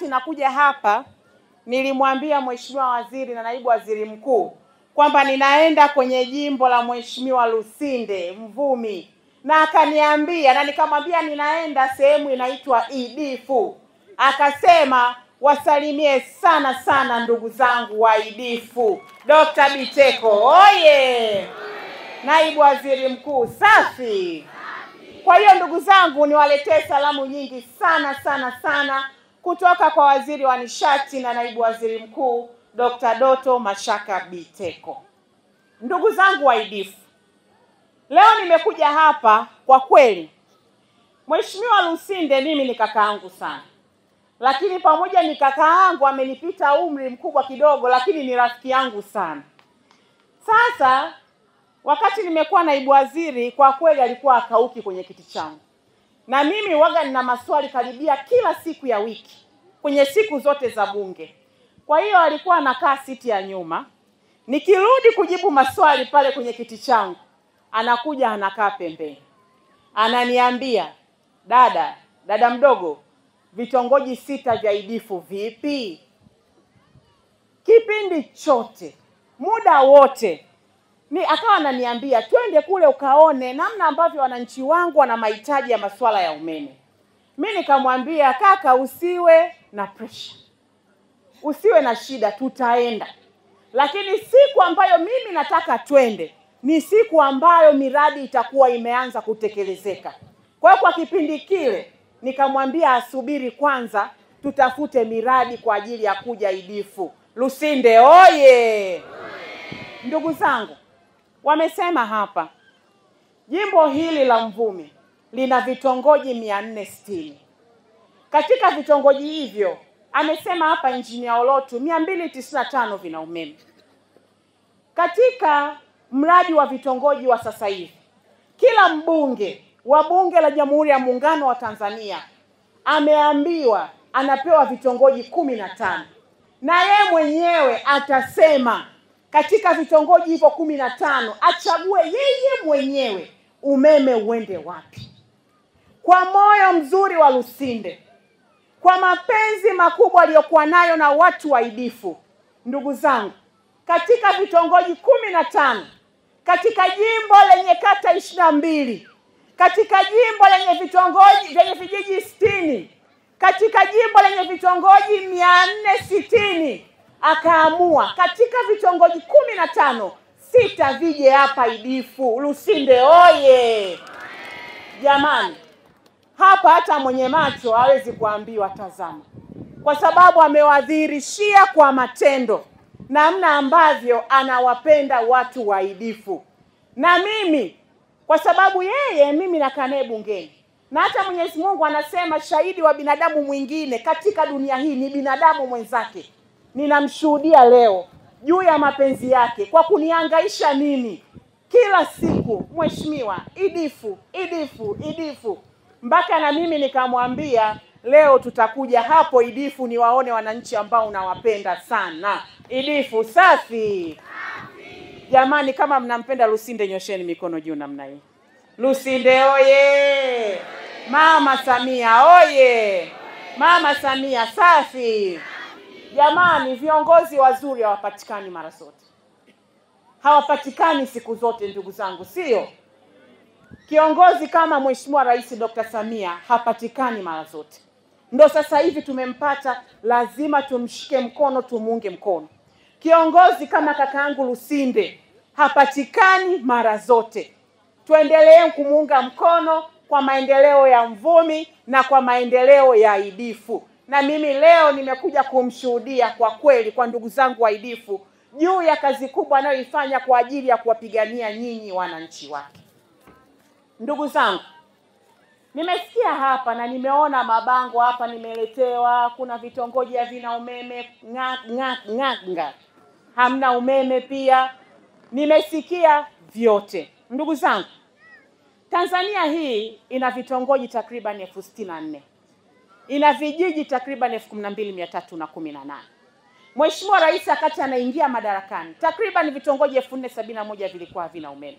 wakati nakuja hapa nilimwambia Mheshimiwa Waziri na Naibu Waziri Mkuu kwamba ninaenda kwenye jimbo la Mheshimiwa Lusinde Mvumi, na akaniambia, na nikamwambia ninaenda sehemu inaitwa Idifu. Akasema wasalimie sana sana ndugu zangu wa Idifu. Dr. Biteko oye! Naibu Waziri Mkuu safi. Kwa hiyo ndugu zangu, niwaletee salamu nyingi sana sana sana kutoka kwa Waziri wa Nishati na Naibu Waziri Mkuu Dr. Doto Mashaka Biteko. Ndugu zangu wa Idifu, leo nimekuja hapa kwa kweli. Mheshimiwa Lusinde mimi ni kakaangu sana. Lakini pamoja ni kakaangu, amenipita umri mkubwa kidogo, lakini ni rafiki yangu sana. Sasa wakati nimekuwa naibu waziri, kwa kweli alikuwa akauki kwenye kiti changu. Na mimi waga nina maswali karibia kila siku ya wiki, kwenye siku zote za bunge. Kwa hiyo alikuwa anakaa siti ya nyuma. Nikirudi kujibu maswali pale kwenye kiti changu, anakuja anakaa pembeni. Ananiambia, dada mdogo, vitongoji 6 vya Idifu vipi? Kipindi chote, muda wote, akawa ananiambia twende kule ukaone namna ambavyo wananchi wangu wana mahitaji ya masuala ya umeme. Mimi nikamwambia, kaka, usiwe na pressure. Usiwe na shida, tutaenda. Lakini siku ambayo mimi nataka twende ni siku ambayo miradi itakuwa imeanza kutekelezeka. Kwa hiyo kwa kipindi kile nikamwambia asubiri kwanza, tutafute miradi kwa ajili ya kuja Idifu. Lusinde oye! Ndugu zangu, wamesema hapa jimbo hili la Mvumi lina vitongoji 460. Katika vitongoji hivyo, amesema hapa Engineer Olotu, 295 vina umeme. Katika mradi wa vitongoji wa sasa hivi, kila mbunge wa Bunge la Jamhuri ya Muungano wa Tanzania ameambiwa anapewa vitongoji 15. Na yeye mwenyewe atasema katika vitongoji hivyo 15 achague yeye mwenyewe umeme uende wapi. Kwa moyo mzuri wa Lusinde, kwa mapenzi makubwa aliyokuwa nayo na watu wa Idifu, ndugu zangu, katika vitongoji 15, katika jimbo lenye kata 22, katika jimbo lenye vitongoji vyenye vijiji 60, katika jimbo lenye vitongoji 460, akaamua katika vitongoji 15, 6 vije hapa Idifu. Lusinde oye! Jamani, hapa hata mwenye macho hawezi kuambiwa tazama, kwa sababu amewadhihirishia kwa matendo namna ambavyo anawapenda watu wa Idifu. Na mimi, kwa sababu mimi nakaa naye bungeni, na hata Mwenyezi Mungu anasema shahidi wa binadamu mwingine katika dunia hii ni binadamu mwenzake, ninamshuhudia leo juu ya mapenzi yake kwa kunihangaisha mimi kila siku, mheshimiwa, Idifu, Idifu, Idifu. Mpaka na mimi nikamwambia leo tutakuja hapo Idifu niwaone wananchi ambao unawapenda sana. Idifu safi. Jamani, kama mnampenda Lusinde nyosheni mikono juu namna hii. Lusinde oye! Mama Samia oye! Mama Samia safi. Jamani, viongozi wazuri hawapatikani mara zote. Hawapatikani siku zote ndugu zangu, sio? Kiongozi kama Mheshimiwa Rais Dr. Samia hapatikani mara zote. Ndio sasa hivi tumempata, lazima tumshike mkono, tumuunge mkono. Kiongozi kama kakaangu Lusinde hapatikani mara zote. Tuendelee kumuunga mkono kwa maendeleo ya Mvumi na kwa maendeleo ya Idifu. Na mimi leo nimekuja kumshuhudia kwa kweli kwa ndugu zangu wa Idifu juu ya kazi kubwa anayoifanya kwa ajili ya kuwapigania nyinyi wananchi wake. Ndugu zangu, nimesikia hapa na nimeona mabango hapa nimeletewa, kuna vitongoji havina umeme, nganga. Hamna umeme pia. Nimesikia vyote. Ndugu zangu, Tanzania hii ina vitongoji takriban 64. Ina vijiji takriban 12318. Mheshimiwa Rais akati anaingia madarakani, takriban vitongoji 4071 vilikuwa havina umeme.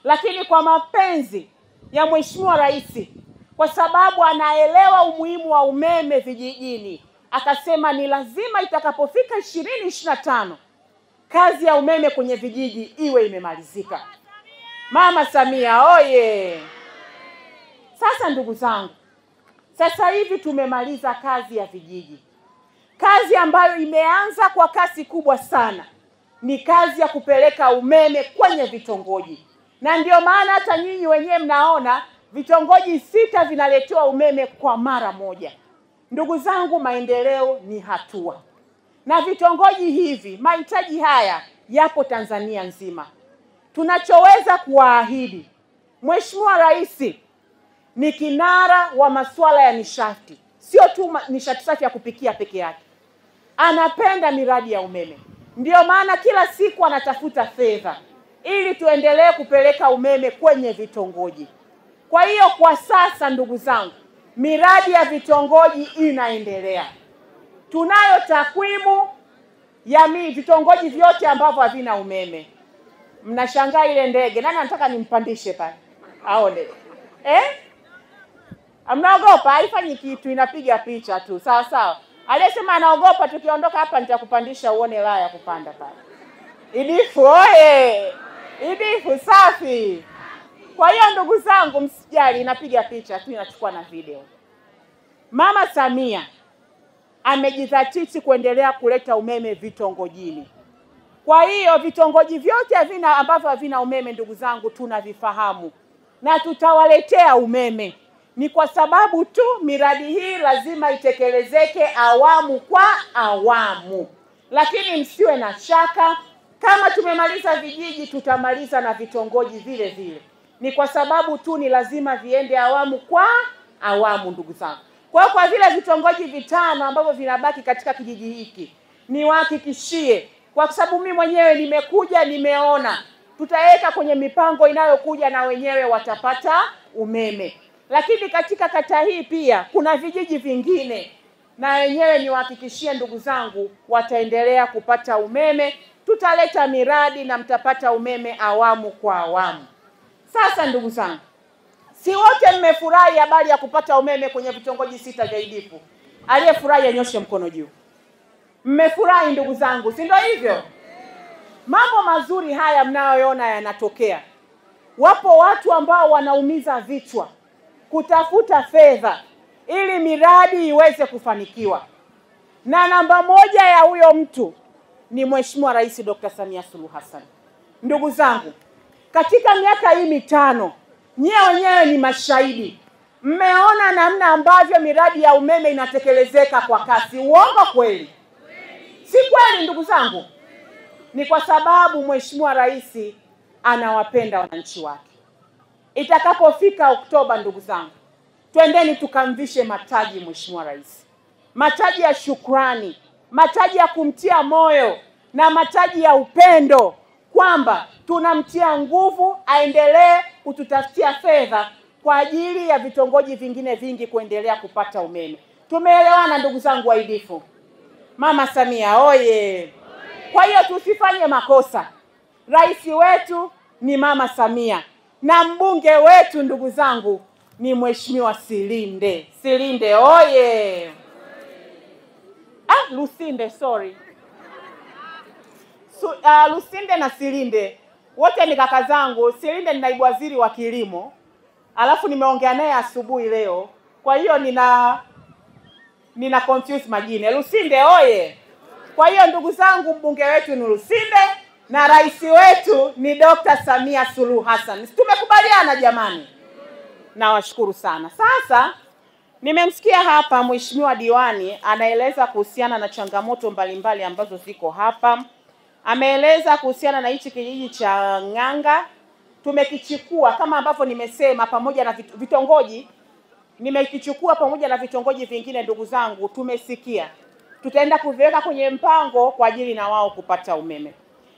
Lakini kwa mapenzi ya Mheshimiwa Rais, kwa sababu anaelewa umuhimu wa umeme vijijini, akasema ni lazima itakapofika 2025 kazi ya umeme kwenye vijiji iwe imemalizika. Mama Samia oye! Sasa ndugu zangu, sasa hivi tumemaliza kazi ya vijiji. Kazi ambayo imeanza kwa kasi kubwa sana ni kazi ya kupeleka umeme kwenye vitongoji. Na ndio maana hata nyinyi wenyewe mnaona vitongoji 6 vinaletewa umeme kwa mara moja. Ndugu zangu, maendeleo ni hatua. Na vitongoji hivi, mahitaji haya yapo Tanzania nzima. Tunachoweza kuwaahidi, Mheshimiwa Rais ni kinara wa masuala ya nishati. Sio tu nishati safi ya kupikia peke yake. Anapenda miradi ya umeme. Ndio maana kila siku anatafuta fedha ili tuendelee kupeleka umeme kwenye vitongoji. Kwa hiyo kwa sasa ndugu zangu, miradi ya vitongoji inaendelea. Tunayo takwimu ya vitongoji vyote ambavyo havina umeme. Mnashangaa ile ndege. Nani anataka nimpandishe pale? Aone. Mnaogopa? Haifanyi kitu, inapiga picha tu. Sawa sawa. Aliyesema anaogopa tukiondoka hapa nitakupandisha uone raha ya kupanda pale. Idifu oye! Idifu safi. Kwa hiyo ndugu zangu, msijali, inapiga picha tu, inachukua na video. Mama Samia amejidhatiti kuendelea kuleta umeme vitongojini. Kwa hiyo vitongoji vyote ambavyo havina umeme ndugu zangu tunavifahamu na tutawaletea umeme. Ni kwa sababu tu miradi hii lazima itekelezeke awamu kwa awamu. Lakini msiwe na shaka, kama tumemaliza vijiji tutamaliza na vitongoji vile vile. Ni kwa sababu tu ni lazima viende awamu kwa awamu ndugu zangu. Kwa vile vitongoji 5 ambavyo vinabaki katika kijiji hiki, niwahakikishie, kwa sababu mimi mwenyewe nimekuja nimeona, tutaweka kwenye mipango inayokuja na wenyewe watapata umeme. Lakini katika kata hii pia kuna vijiji vingine na wenyewe niwahakikishie ndugu zangu wataendelea kupata umeme. Tutaleta miradi na mtapata umeme awamu kwa awamu. Sasa ndugu zangu, si wote mmefurahi habari ya kupata umeme kwenye vitongoji 6 vya Idifu? Aliyefurahi anyoshe mkono juu. Mmefurahi ndugu zangu, si ndio hivyo? Mambo mazuri haya mnayoona yanatokea. Wapo watu ambao wanaumiza vichwa kutafuta fedha ili miradi iweze kufanikiwa. Na namba moja ya huyo mtu ni Mheshimiwa Rais Dr. Samia Suluhu Hassan. Ndugu zangu, katika miaka hii 5, nyie wenyewe ni mashahidi. Mmeona namna ambavyo miradi ya umeme inatekelezeka kwa kasi. Uongo kweli? Si kweli ndugu zangu? Ni kwa sababu Mheshimiwa Rais anawapenda wananchi wake. Itakapofika Oktoba ndugu zangu, twendeni tukamvishe mataji Mheshimiwa Rais. Mataji ya shukrani, mataji ya kumtia moyo na mataji ya upendo, kwamba tunamtia nguvu aendelee kututafutia fedha kwa ajili ya vitongoji vingine vingi kuendelea kupata umeme. Tumeelewana ndugu zangu wa Idifu? Mama Samia oye! Kwa hiyo tusifanye makosa. Rais wetu ni Mama Samia na mbunge wetu ndugu zangu ni Mheshimiwa Silinde. Silinde oye! Lusinde, sorry. Lusinde na Silinde wote ni kaka zangu. Silinde ni naibu waziri wa kilimo. Alafu nimeongea naye asubuhi leo. Kwa hiyo nina confuse majina. Lusinde oye! Kwa hiyo ndugu zangu, mbunge wetu ni Lusinde na rais wetu ni Dr. Samia Suluhu Hassan. Tumekubaliana jamani? Nawashukuru sana. Sasa nimemsikia hapa Mheshimiwa Diwani anaeleza kuhusiana na changamoto mbalimbali ambazo ziko hapa. Ameeleza kuhusiana na hichi kijiji cha Ng'anga. Tumekichukua kama ambavyo nimesema pamoja na vitongoji. Nimekichukua pamoja na vitongoji vingine ndugu zangu, tumesikia. Tutaenda kuviweka kwenye mpango kwa ajili na wao kupata umeme.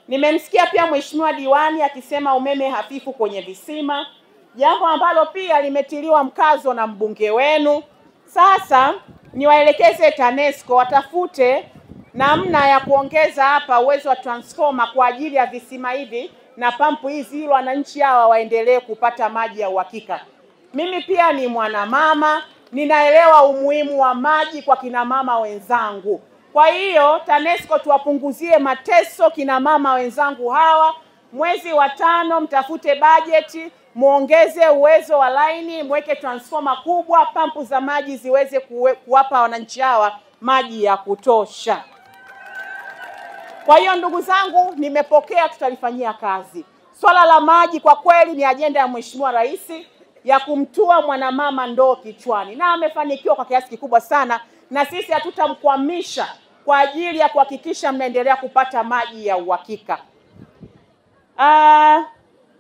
Nimemsikia pia Mheshimiwa Diwani akisema umeme hafifu kwenye visima, jambo ambalo pia limetiliwa mkazo na mbunge wenu. Sasa niwaelekeze TANESCO watafute namna ya kuongeza hapa uwezo wa transformer kwa ajili ya visima hivi na pampu hizi, ili wananchi hawa waendelee kupata maji ya uhakika. Mimi pia ni mwanamama ninaelewa umuhimu wa maji kwa kina mama wenzangu. Kwa hiyo TANESCO tuwapunguzie mateso kina mama wenzangu hawa. Mwezi wa 5 mtafute bajeti, muongeze uwezo wa laini, mweke transformer kubwa, pampu za maji ziweze kuwapa wananchi hawa maji ya kutosha. Kwa hiyo ndugu zangu, nimepokea, tutalifanyia kazi. Swala la maji kwa kweli ni ajenda ya Mheshimiwa Rais ya kumtua mwanamama ndoo kichwani, na amefanikiwa kwa kiasi kikubwa sana, na sisi hatutamkwamisha kwa ajili ya kuhakikisha mnaendelea kupata maji ya uhakika.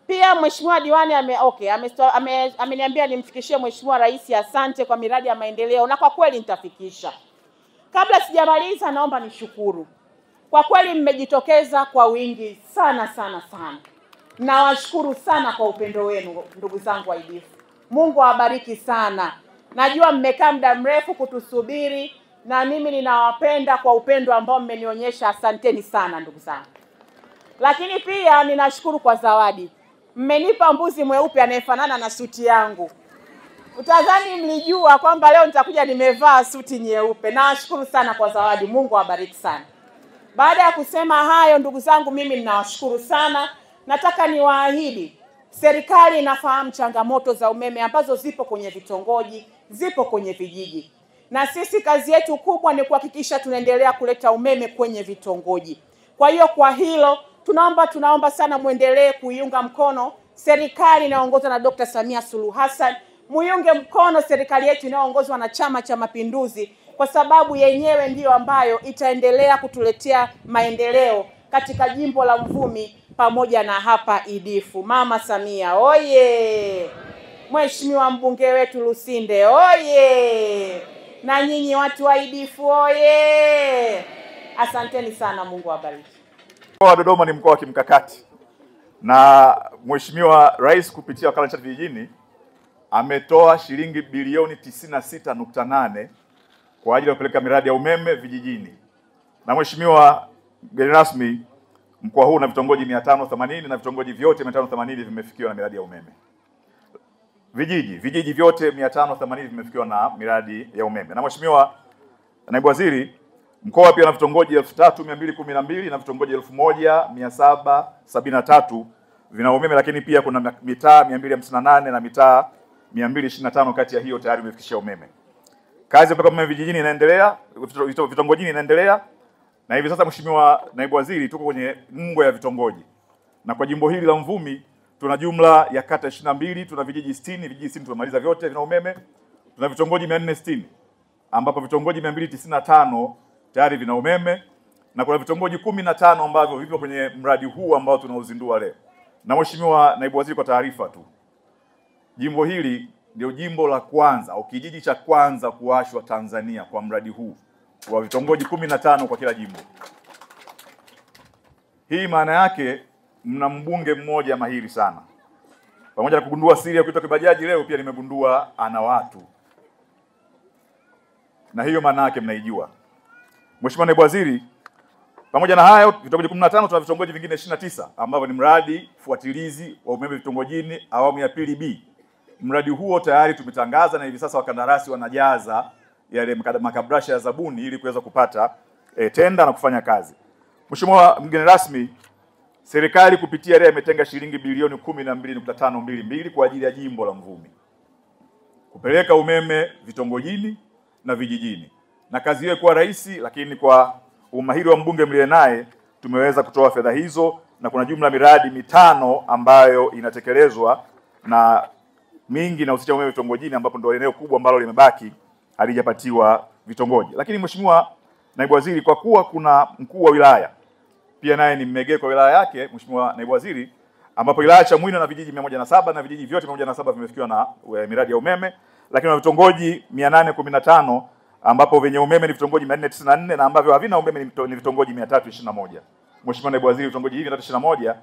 Pia Mheshimiwa Diwani ameniambia nimfikishie Mheshimiwa Rais asante kwa miradi ya maendeleo, na kwa kweli nitafikisha. Kabla sijamaliza, naomba nishukuru. Kwa kweli mmejitokeza kwa wingi sana sana sana. Nawashukuru sana kwa upendo wenu ndugu zangu wa IDIF. Mungu awabariki sana. Najua mmekaa muda mrefu kutusubiri, na mimi ninawapenda kwa upendo ambao mmenionyesha. Asanteni sana ndugu zangu. Lakini pia ninashukuru kwa zawadi. Mmenipa mbuzi mweupe anayefanana na suti yangu. Utadhani mlijua kwamba leo nitakuja nimevaa suti nyeupe. Nawashukuru sana kwa zawadi. Mungu awabariki sana. Baada ya kusema hayo ndugu zangu, mimi ninawashukuru sana. Nataka niwaahidi, serikali inafahamu changamoto za umeme ambazo zipo kwenye vitongoji, zipo kwenye vijiji. Na sisi kazi yetu kubwa ni kuhakikisha tunaendelea kuleta umeme kwenye vitongoji. Kwa hiyo kwa hilo tunaomba sana muendelee kuiunga mkono serikali inayoongozwa na Dr. Samia Suluhu Hassan. Muiunge mkono serikali yetu inayoongozwa na Chama cha Mapinduzi, kwa sababu yenyewe ndiyo ambayo itaendelea kutuletea maendeleo katika jimbo la Mvumi pamoja na hapa IDIF. Mama Samia oye! Mheshimiwa mbunge wetu Lusinde oye! Na nyinyi watu wa IDIF oye! Asanteni sana, Mungu awabariki. Mkoa wa Dodoma ni mkoa wa kimkakati, na Mheshimiwa Rais kupitia Wakala wa Nishati Vijijini ametoa shilingi bilioni 96.8 kwa ajili ya kupeleka miradi ya umeme vijijini. Na Mheshimiwa mgeni rasmi, mkoa huu na vitongoji 580 na vitongoji vyote 580 vimefikiwa na miradi ya umeme. Vijiji vyote 580 vimefikiwa na miradi ya umeme. Na Mheshimiwa Naibu Waziri, mkoa pia na vitongoji 3212 na vitongoji 1773 vina umeme, lakini pia kuna mitaa 258 na mitaa 225 kati ya hiyo tayari imefikisha umeme. Kazi ya kupeleka umeme vijijini inaendelea, vitongojini inaendelea. Na hivi sasa Mheshimiwa Naibu Waziri, tuko kwenye ngwe ya vitongoji. Na kwa jimbo hili la Mvumi tuna jumla ya kata 22, tuna vijiji 60, vijiji 60 tumemaliza vyote vina umeme. Tuna vitongoji 460 ambapo vitongoji 295 tayari vina umeme, na kuna vitongoji 15 ambavyo vipo kwenye mradi huu ambao tunauzindua leo. Na Mheshimiwa Naibu Waziri, kwa taarifa tu, jimbo hili ndio jimbo la kwanza au kijiji cha kwanza kuwashwa Tanzania kwa mradi huu wa vitongoji 15 kwa kila jimbo. Hii maana yake mna mbunge mmoja mahiri sana. Pamoja na kugundua siri ya kuitwa kibajaji, leo pia nimegundua ana watu. Na hiyo maana yake mnaijua. Mheshimiwa Naibu Waziri, pamoja na hayo vitongoji 15 tuna vitongoji vingine 29 ambavyo ni mradi fuatilizi wa umeme vitongojini awamu ya pili B. Mradi huo tayari tumetangaza na hivi sasa wakandarasi wanajaza yale makabrasha ya zabuni ili kuweza kupata tenda na kufanya kazi. Mheshimiwa mgeni rasmi, serikali kupitia REA imetenga shilingi bilioni 12.522 kwa ajili ya jimbo la Mvumi kupeleka umeme vitongojini na vijijini. Na kazi hiyo kwa rahisi, lakini kwa umahiri wa mbunge mlie naye tumeweza kutoa fedha hizo, na kuna jumla miradi 5 ambayo inatekelezwa na mingi na husisha umeme vitongojini, ambapo ndio eneo kubwa ambalo limebaki halijapatiwa vitongoji. Lakini Mheshimiwa Naibu Waziri, kwa kuwa kuna mkuu wa wilaya pia naye ni mmegee kwa wilaya yake, Mheshimiwa Naibu Waziri, ambapo wilaya ya Chamwino na vijiji 107 na vijiji vyote 107 vimefikiwa na miradi ya umeme, lakini na vitongoji 815 ambapo venye umeme ni vitongoji 494 na ambavyo havina umeme ni vitongoji 321. Mheshimiwa Naibu Waziri, vitongoji hivi 321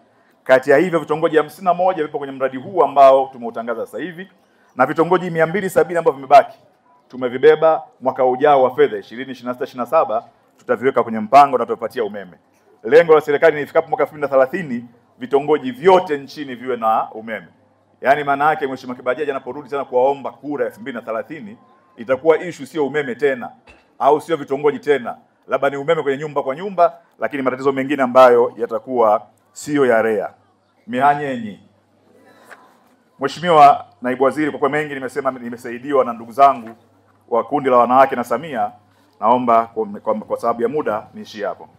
kati ya hivyo vitongoji 51 vipo kwenye mradi huu ambao tumeutangaza sasa hivi, na vitongoji 270 ambavyo vimebaki tumevibeba mwaka ujao wa fedha 2026/27 tutaviweka kwenye mpango na tutapatia umeme. Lengo la serikali ni ifikapo mwaka 2030 vitongoji vyote nchini viwe na umeme. Yaani maana yake Mheshimiwa Kibajaji anaporudi tena kuwaomba kura ya 2030 itakuwa issue sio umeme tena au sio vitongoji tena, labda ni umeme kwenye nyumba kwa nyumba, lakini matatizo mengine ambayo yatakuwa sio ya REA. Mihanyenyi. Mheshimiwa Naibu Waziri, kwa mengi nimesema, nimesaidiwa na ndugu zangu wa kundi la wanawake na Samia. Naomba kwa sababu ya muda niishie hapo.